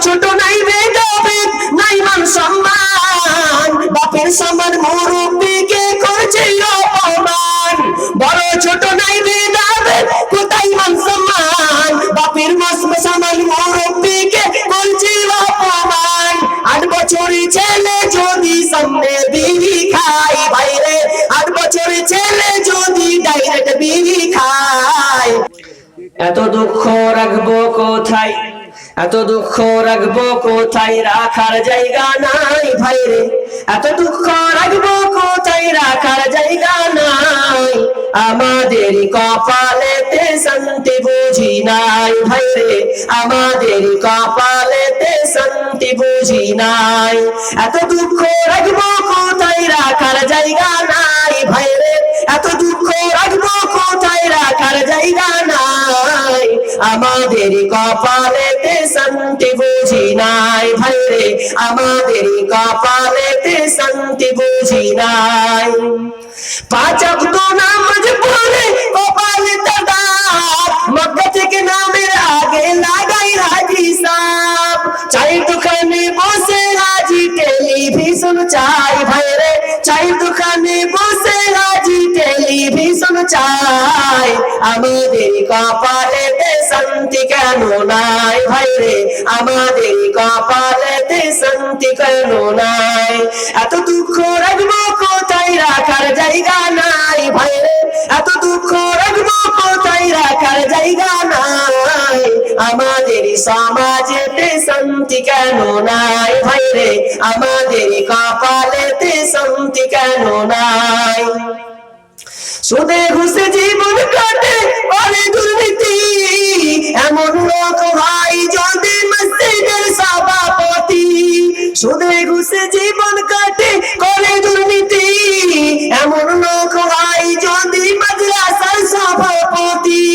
ছোট নাই ভেদাভেদ, নাই মান সম্মান, বাপের সমান মুরব্বিকে করছে অপমান। বড় ছোট নাই ভেদাভেদ, কোথায় মান সম্মান, বাপের সমান মুরব্বিকে করছে অপমান। 8 বছরের ছেলে যদি সামনে বিড়ি খায়, ভাইরে 8 বছরের ছেলে যদি ডাইরেক্ট বিড়ি খায়। এত দুঃখ রাখবো কোথায়, এত দুঃখ রাখবো কোথায়, রাখার জায়গা নাই ভাইরে। এত দুঃখ রাখবো কোথায়, রাখার জায়গা নাই। আমাদের কপালেতে শান্তি বুঝি নাই ভাইরে, আমাদের কপালেতে শান্তি বুঝি নাই। এত দুঃখ রাখবো কোথায়, রাখার জায়গা নাই ভাইরে। এত দুঃখ রাখবো কোথায়, রাখার জায়গা নাই। আমাদের কপালেতে শান্তি বুঝি নাই ভাইরে, আমাদের কপালেতে শান্তি বুঝি নাই। 5 ওয়াক্ত নামাজ পড়ে কপালে তাদাব, মক্কা থেকে নামের আগে লাগাই হাজি সাহেব। চায়ের দোকানে বসে হাজি টেলিভিশন চাই ভাইরে, চায়ের দোকানে বসে হাজি টেলিভিশন চাই। আমাদের কপালেতে শান্তি কেন নাই ভাইরে, আমাদের কপালেতে শান্তি কেন নাই। এত দুঃখ রাখবো কোথায়, রাখার জায়গা নাই ভাইরে। এত দুঃখ রাখবো কোথায়, রাখার জায়গা নাই। আমাদের সমাজেতে শান্তি কেন নাই ভাইরে, আমাদের কপালেতে শান্তি কেন নাই। সুদে ঘুষে জীবন কাটে করে দুর্নীতি, এমন লোক ভাই যদি মসজিদের সভাপতি। সুদে ঘুষে জীবন কাটে করে দুর্নীতি, এমন লোক ভাই যদি মাদ্রাসার সভাপতি।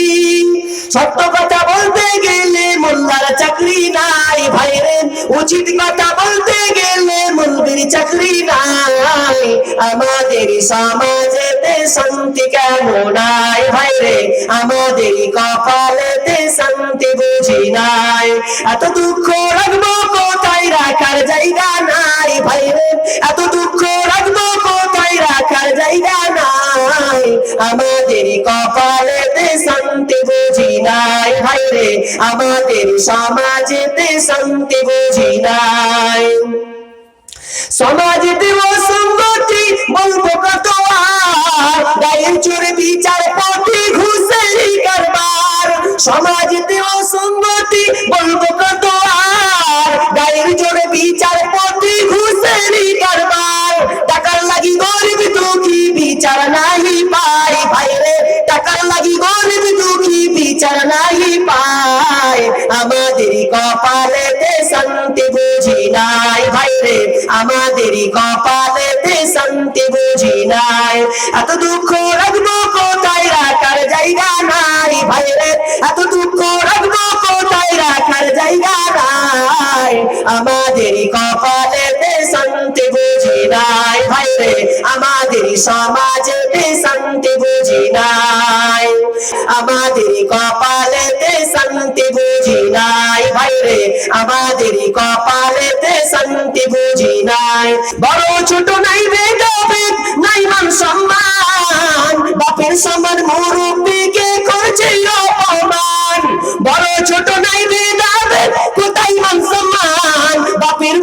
সত্য কথা বলতে গেলে মোল্লার চাকরি নাই ভাইরে, উচিত কথা বলতে গেলে মৌলবীর চাকরি নাই। আমাদের সমাজেতে শান্তি কেন নাই ভাইরে, আমাদের কপালেতে শান্তি বুঝি নাই। এত দুঃখ রাখবো কোথায়, রাখার জায়গা নাই ভাইরে। এত দুঃখ রাখবো কোথায়, রাখার জায়গা নাই। আমাদের কপালেতে শান্তি বুঝি নাই ভাইরে, আমাদের সমাজেতে শান্তি বুঝি নাই। সমাজেতে অসঙ্গতি বলবো কত আর, গায়ের চোরে বিচারপতি ঘুষের কারবার। সমাজেতে অসঙ্গতি বলবো কত আর, গায়ের চোরে বিচারপতি ঘুষের কারবার। টাকার লাগি গরিব দুঃখী বিচার নাহি পাই ভাইরে, টাকার লাগি গরিব দুঃখী বিচার নাহি পাই। আমাদের কপালেতে শান্তি বুঝি নাই ভাইরে, আমাদের কপালেতে শান্তি বুঝি নাই। এত দুঃখ রাখবো কোথায়, রাখার জায়গা নাই ভাইরে। এত দুঃখ রাখবো কোথায়, রাখার জায়গা নাই। আমাদের কপালেতে শান্তি বুঝি নাই ভাইরে, আমাদের সমাজেতে শান্তি বুঝি নাই। আমাদের কপালেতে শান্তি বুঝি নাই ভাইরে, আমাদের কপালেতে শান্তি বুঝি নাই। বড় ছোট নাই ভেদাভেদ, নাই মান সম্মান, বাপের সমান মুরব্বিকে করছে অপমান। বড় ছোট নাই ভেদাভেদ, কোথায় মান সম্মান, বাপের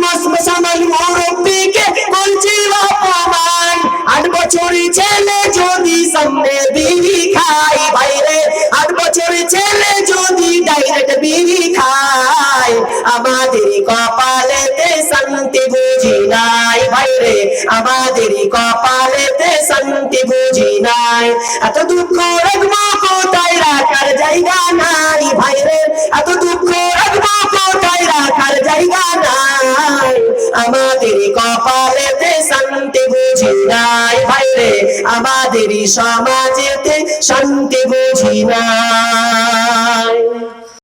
সমান মুরব্বিকে করছে অপমান। 8 বছরের ছেলে যদি সামনে বিড়ি খায় ভাইরে, 8 বছরের ছেলে যদি ডাইরেক্ট বিড়ি খায়। আমাদের কপালেতে শান্তি বুঝি নাই ভাইরে, আমাদের কপালেতে শান্তি বুঝি নাই। এত দুঃখ রাখবো কোথায়, রাখার জায়গা নাই ভাইরে। এত দুঃখ রাখবো কোথায়, রাখার জায়গা নাই। আমাদের কপালেতে শান্তি বুঝি নাই ভাইরে, আমাদের সমাজেতে শান্তি বুঝি নাই।